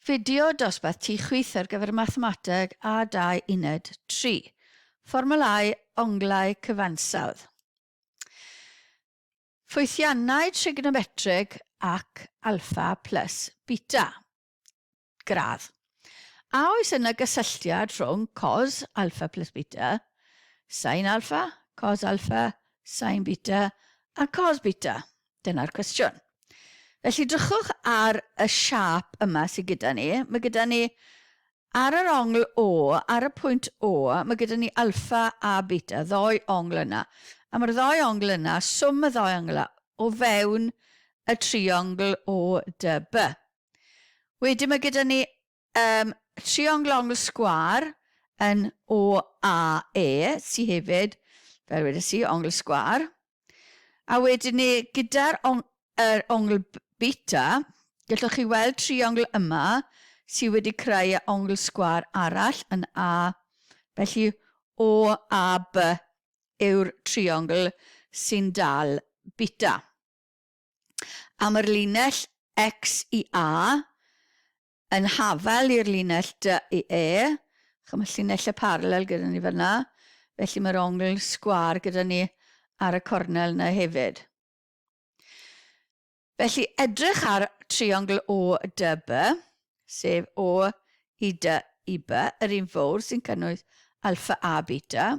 Fideo dosbarth T chwith ar gyfer mathemateg A2 uned 3. Fformulau onglau cyfansawdd. Ffwythiannau trigonometrig ac alpha plus beta. Gradd. A oes yna gysylltiad rhwng cos alpha plus beta, sin alpha, cos alpha, sin beta a cos beta? Dyna'r cwestiwn. Felly drychwch ar y siap yma sydd gyda ni. Mae gyda ni ar yr ongl O, ar y pwynt O, mae gyda ni alpha a beta, ddoi ongl yna. A mae'r ddoi ongl yna, swm y ddoi ongl o fewn y triongl ODB. Wedyn mae gyda ni triongl ongl sgwar yn OAE, sydd hefyd, fel wedys i, ongl sgwar. A wedyn ni gyda'r ongl beta, gallwch chi weld triongl yma sydd wedi creu ongl sgwar arall yn A. Felly OAB yw'r triongl sy'n dal beta. A mae'r linell X i A yn hafal i'r linell D i E. Mae llinellau paralel gyda ni fyna. Felly mae'r ongl sgwar gyda ni ar y cornel yna hefyd. Felly edrych ar triongl ODB, sef O i D i B, yr un fawr sy'n cynnwys alpha a beta.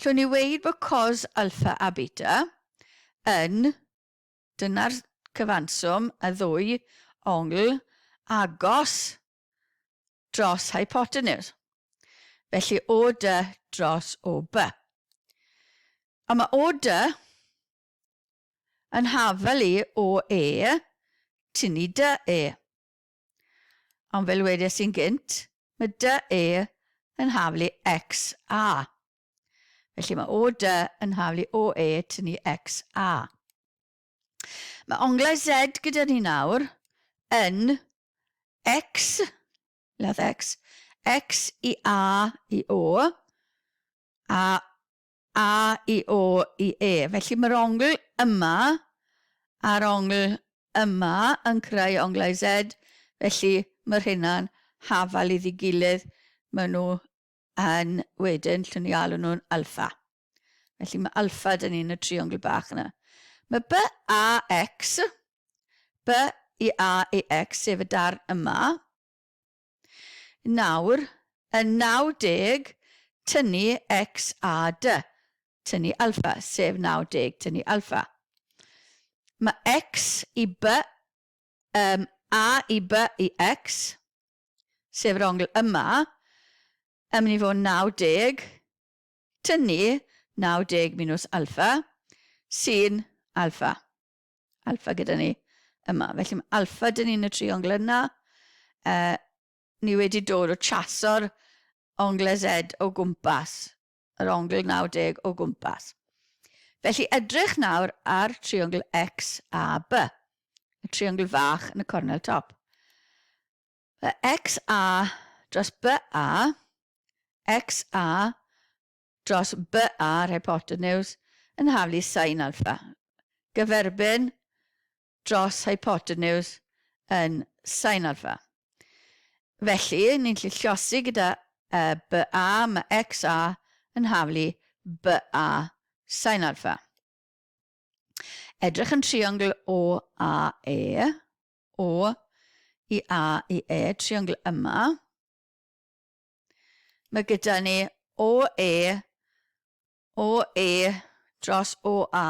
Llwn ni weid bod cos alpha a beta yn, dyna'r cyfanswm, y ddwy ongl, agos dros hypotenuse. Felly OD dros OB. A mae OD yn hafal i OE tynnu DE. Ond fel wedes i'n gynt, mae DE yn hafal i XA. Felly mae OD yn hafal i OE tynnu XA. Mae onglau Z gyda ni nawr yn X, ladd X i A i O, a A i O i E. Felly mae'r ongl yma a'r ongl yma yn creu onglau Z. Felly mae'r hynna'n hafal iddi gilydd. Maen nhw yn wedyn, llwn ni alw nhw'n alpha. Felly mae alpha dyn ni'n y triongl bach yna. Mae BAX, B i A i X, sef y darn yma. Nawr, yn 90 tynnu X a D. Tynnu alpha, sef 90 tynnu alpha. Mae X i B, A i B i X, sef yr ongl yma, yn mynd i fod 90 tynnu 90 minus alpha, sy'n alpha. Alpha gyda ni yma. Felly mae alpha dyn ni'n y triongl yna. Ni wedi dod o chaso'r onglau Z o gwmpas. Yr ongl 90 o gwmpas. Felly edrych nawr ar triongl X a B. Y triongl fach yn y cornel top. XA dros BA, XA dros BA, hypotenuse, yn haflu sin alpha. Gyferbyn dros hypotenuse yn sin alpha. Felly, ni'n gallu llosi gyda BA, mae XA yn haflu BA sin alpha. Edrych yn triongl OAE, O i A i E, triongl yma. Mae gyda ni OE dros OA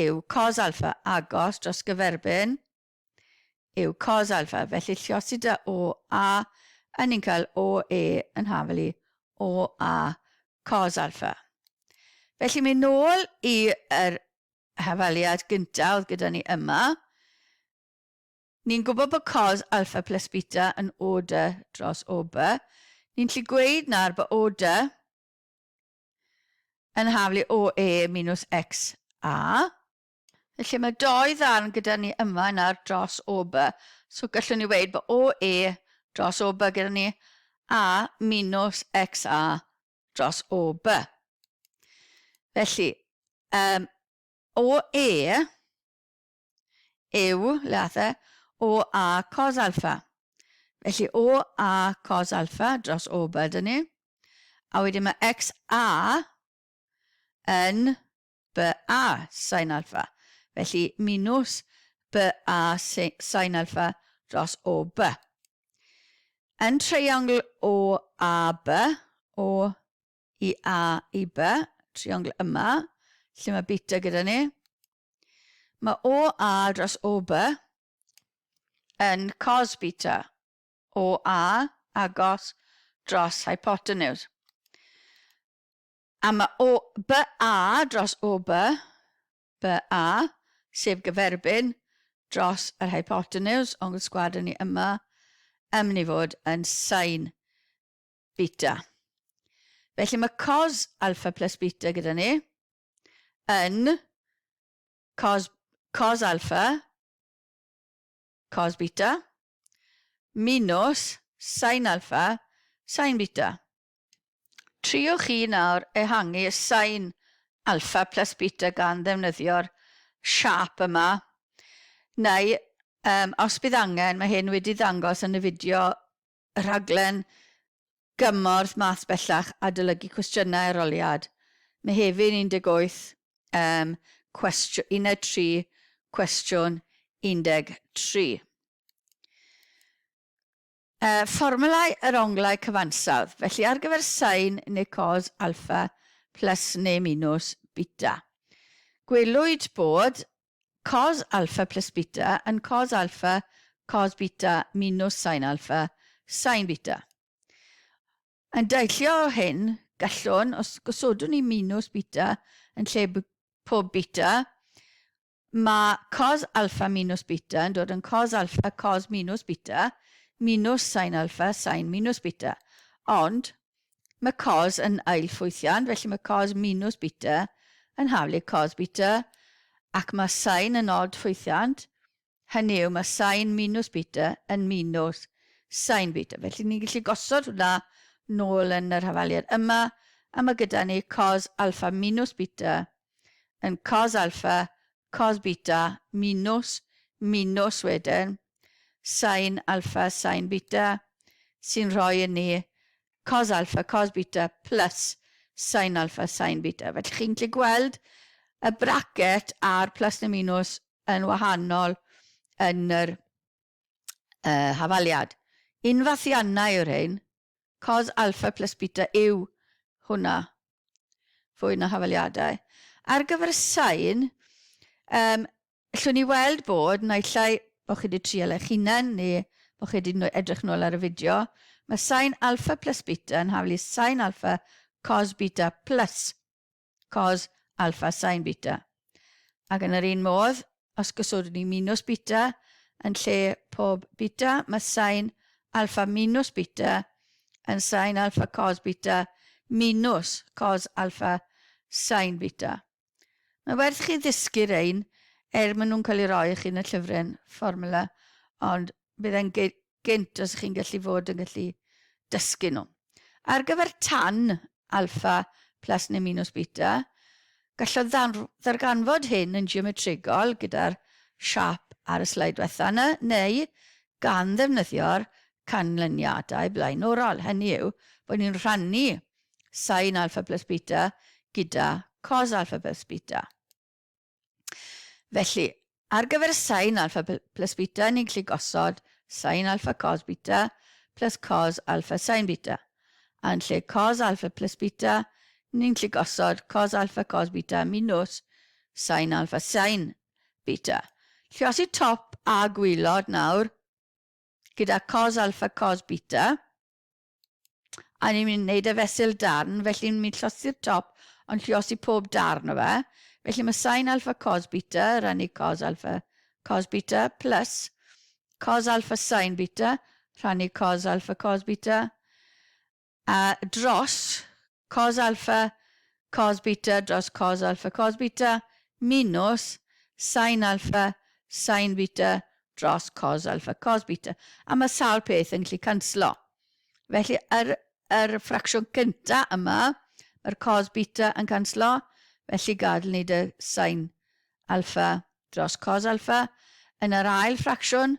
yw cos alpha agos dros gyferbyn yw cos alpha. Felly llosi da OA a ni'n cael OE yn hafal i OA cos alpha. Felly mynd nôl i'r hafaliad gyntaf oedd gyda ni yma. Ni'n gwybod bod cos alpha plus beta yn OD dros OB. Ni'n gallu gweud nawr bod OD yn haflu OE minus XA. Felly mae doi ddarn gyda ni yma nawr dros OB. So gallwn ni weid bod OE dros OB gyda ni A minus XA dros OB. Felly, OE yw, lathau, OA cos alpha. Felly o a cos alpha dros o b ydyn ni. A wedyn mae x a yn b a sin alpha. Felly minus b a sin alpha dros o b. Yn triongl o a b, o i a i b, triongl yma, lle mae beta gyda ni, mae o a dros o b yn cos beta o a agos dros hypotenuse. A mae o b a dros o b a, sef gyferbyn dros yr hypotenuse, ond sgwada ni yma, yn mynd i fod yn sin beta. Felly mae cos alpha plus beta gyda ni yn cos alpha, cos beta, minus sin alpha, sin beta. Triwch chi nawr ehangu sin alpha plus beta gan ddefnyddio'r siap yma, neu os bydd angen, mae hyn wedi ddangos yn y fideo rhaglen gymorth math bellach adolygu cwestiynau aroliad. Mae hefyd 18, cwestiwn 13, cwestiwn 13. Fformulau yr onglau cyfansawdd. Felly ar gyfer sin neu cos alpha plus neu minus beta. Gwelwyd bod cos alpha plus beta yn cos alpha cos beta minus sin alpha sin beta. Yn deillio o hyn, gallwn, os gosodwn ni minus beta yn lle pob beta, mae cos alpha minus beta yn dod yn cos alpha cos minus beta, minus sin alpha sin minus beta. Ond mae cos yn ailffwythiant, felly mae cos minus beta yn haflu cos beta, ac mae sin yn odd ffwythiant, hynny yw mae sin minus beta yn minus sin beta. Felly ni'n gallu gosod hwnna nôl yn yr hafaliad yma, a mae gyda ni cos alpha minus beta yn cos alpha cos beta minus wedyn sin alpha sin beta, sy'n rhoi yn ni cos alpha cos beta plus sin alpha sin beta. Felly chi'n gallu gweld y bracet a'r plus neu minus yn wahanol yn yr hafaliad. Unfathiannau yw'r hyn, cos alpha plus beta yw hwnna, fwy na hafaliadau. Ar gyfer sin, allwn ni weld bod, naillai bod chi wedi trial eich hunain, neu bod chi wedi edrych nôl ar y fideo, mae sin alpha plus beta yn haflu sin alpha cos beta plus cos alpha sin beta. Ac yn yr un modd, os gosodwn ni minus beta yn lle pob beta, mae sin alpha minus beta yn sin alpha cos beta minus cos alpha sin beta. Mae werth chi ddysgu'r ein, maen nhw'n cael ei roi chi yn y llyfrau fformula, ond byddai'n gynt os chi'n gallu fod yn gallu dysgu nhw. Ar gyfer tan alpha plus neu minus beta, gallodd ddarganfod hyn yn geometrigol gyda'r siap ar y sleid diwetha yna, neu gan ddefnyddio'r canlyniadau blaenorol. Hynny yw bod ni'n rhannu sin alpha plus beta gyda cos alpha plus beta. Felly, ar gyfer sin alpha plus beta, ni'n gallu gosod sin alpha cos beta plus cos alpha sin beta. Yn lle cos alpha plus beta, ni'n gallu gosod cos alpha cos beta minus sin alpha sin beta. Lluosi top a gwylod nawr gyda cos alpha cos beta, a ni'n mynd i wneud y fesul darn, felly ni'n mynd i llosi'r top ond lluosi pob darn o fe. Felly mae sin alpha cos beta rhannu cos alpha cos beta plus cos alpha sin beta rhannu cos alpha cos beta a dros cos alpha cos beta dros cos alpha cos beta minus sin alpha sin beta dros cos alpha cos beta. A mae sawl peth yn gallu canslo. Felly yr ffracsiwn cyntaf yma, mae'r cos beta yn canslo, felly gadael ni dy sin alpha dros cos alpha. Yn yr ail ffracsiwn,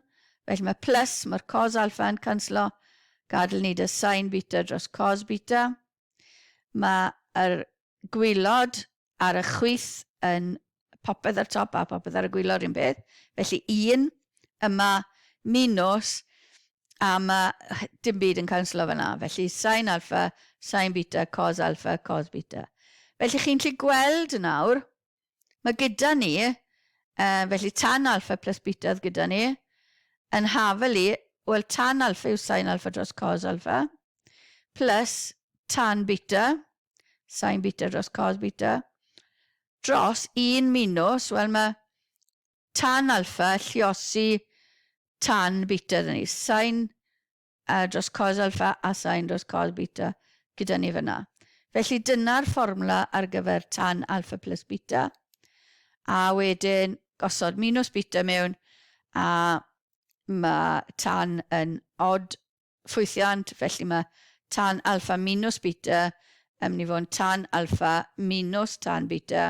Felly mae plus, mae'r cos alpha yn canslo, gadael ni dy sin beta dros cos beta. Mae'r gwylod ar y chwith yn popeth ar top a popeth ar y gwylod un beth. Felly 1 yma minus a mae dim byd yn canslo fyna. Felly sin alpha, sin beta, cos alpha, cos beta. Felly chi'n gallu gweld nawr, mae gyda ni, felly tan alpha plus beta oedd gyda ni, yn hafel i, wel tan alpha yw sin alpha dros cos alpha, plus tan beta, sin beta dros cos beta, dros 1 minus, wel mae tan alpha lliosi tan beta dyn ni, sin dros cos alpha a sin dros cos beta gyda ni fyna. Felly dyna'r fformula ar gyfer tan alpha plus beta, a wedyn gosod minus beta mewn, a mae tan yn odd ffwythiant, felly mae tan alpha minus beta yn mynd i fod yn tan alpha minus tan beta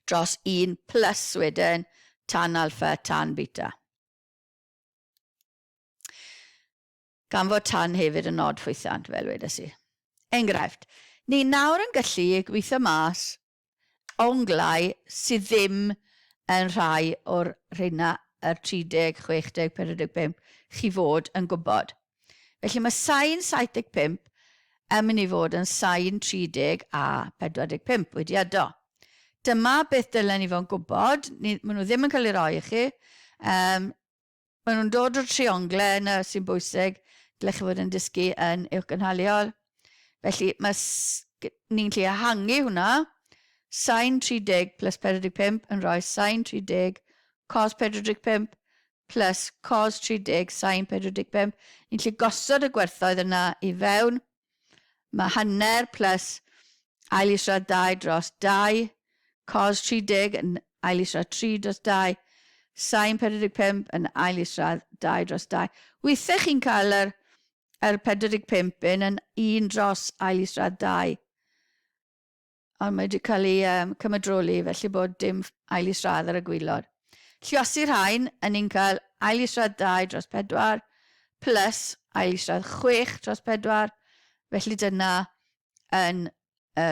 dros 1 plus wedyn tan alpha tan beta. Gan fod tan hefyd yn odd ffwythiant fel wedes i. Enghraifft, ni nawr yn gallu gweithio mas onglau sydd ddim yn rhai o'r rheina yr 30, 60, 45 chi fod yn gwybod. Felly mae sin 75 yn mynd i fod yn sin 30 a 45 wedi ado. Dyma beth dylen ni fod yn gwybod. Maen nhw ddim yn cael ei roi i chi. Maen nhw'n dod o'r trionglau yna sy'n bwysig. Dylech chi fod yn dysgu yn uwch gynhaliol. Felly ni'n gallu ehangu hwnna. Sin 30 plus 45 yn rhoi sin 30 cos 45 plus cos 30 sin 45. Ni'n gallu gosod y gwerthoedd yna i fewn. Mae hanner plus ail israd 2 dros 2. Cos 30 yn ail israd 3 dros 2. Sin 45 yn ail israd 2 dros 2. Weithiau chi'n cael yr 45 yn 1 dros ail israd 2. Ond mae wedi cael ei cymydroli, felly bod dim ail israd ar y gwylod. Lliosi'r rhain, yn ni'n cael ail israd 2 dros 4 plus ail israd 6 dros 4. Felly dyna yn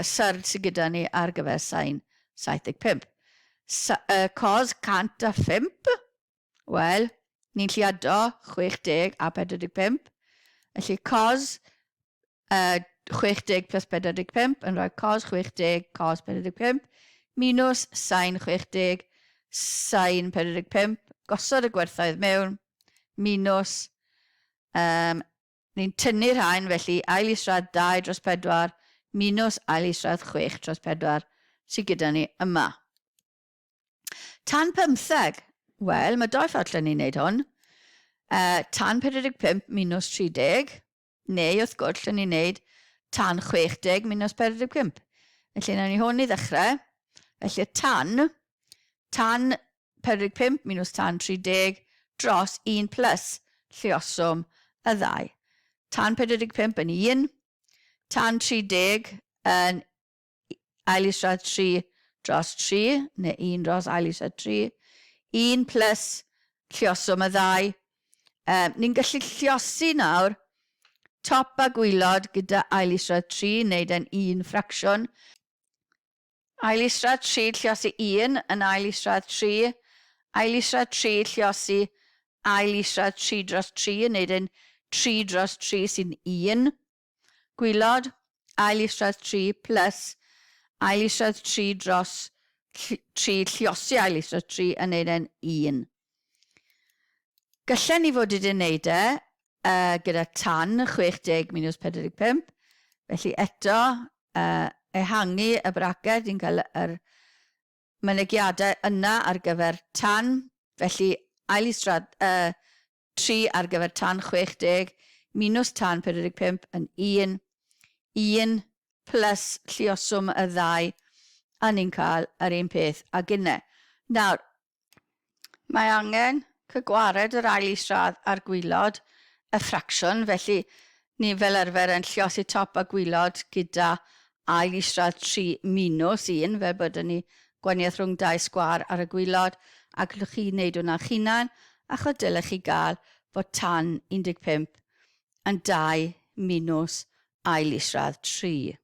syrd sydd gyda ni ar gyfer sin 75. Cos 105, wel, ni'n lluado 60 a 45. Felly cos 60 plus 45 yn rhoi cos 60 cos 45 minus sin 60 sin 45. Gosod y gwerthoedd mewn minus ni'n tynnu'r rhain, felly ail israd 2 dros 4 minus ail israd 6 dros 4 sydd gyda ni yma. Tan 15, wel, mae 2 ffordd ni'n neud hwn. Tan 45 minus 30, neu wrth gwrs ni'n neud tan 60 minus 45. Felly nawn ni hwn i ddechrau. Felly tan 45 minus tan 30 dros 1 plus lluoswm y 2. Tan 45 yn 1, tan 30 yn ail israd 3 dros 3, neu 1 dros ail israd 3, 1 plus lluoswm y 2. Ni'n gallu lluosi nawr top a gwylod gyda ail israd 3, wneud yn 1 ffracsiwn. Ail israd 3 lluosi 1 yn ail israd 3. Ail israd 3 lluosi ail israd 3 dros 3, wneud yn 3 dros 3 sy'n 1. Gwylod, ail israd 3 plus ail israd 3 dros 3 lluosi ail israd 3 yn wneud yn 1. Gallen ni fod wedi wneud gyda tan 60 minus 45. Felly eto, ehangu y braced, ni'n cael yr mynegiadau yna ar gyfer tan. Felly ail israd 3 ar gyfer tan 60 minus tan 45 yn 1. 1 plus lluoswm y 2, a ni'n cael yr un peth a gynne. Nawr, mae angen cygwared yr ail israd ar gwylod y ffracsiwn, felly ni fel arfer yn lluosi top a gwylod gyda ail israd 3 minus 1, fel bod ni gwaniaeth rhwng 2 sgwar ar y gwylod, ac gallwch chi wneud hwnna'n hunan, achos dylech chi gael bod tan 15 yn 2 minus ail isradd 3.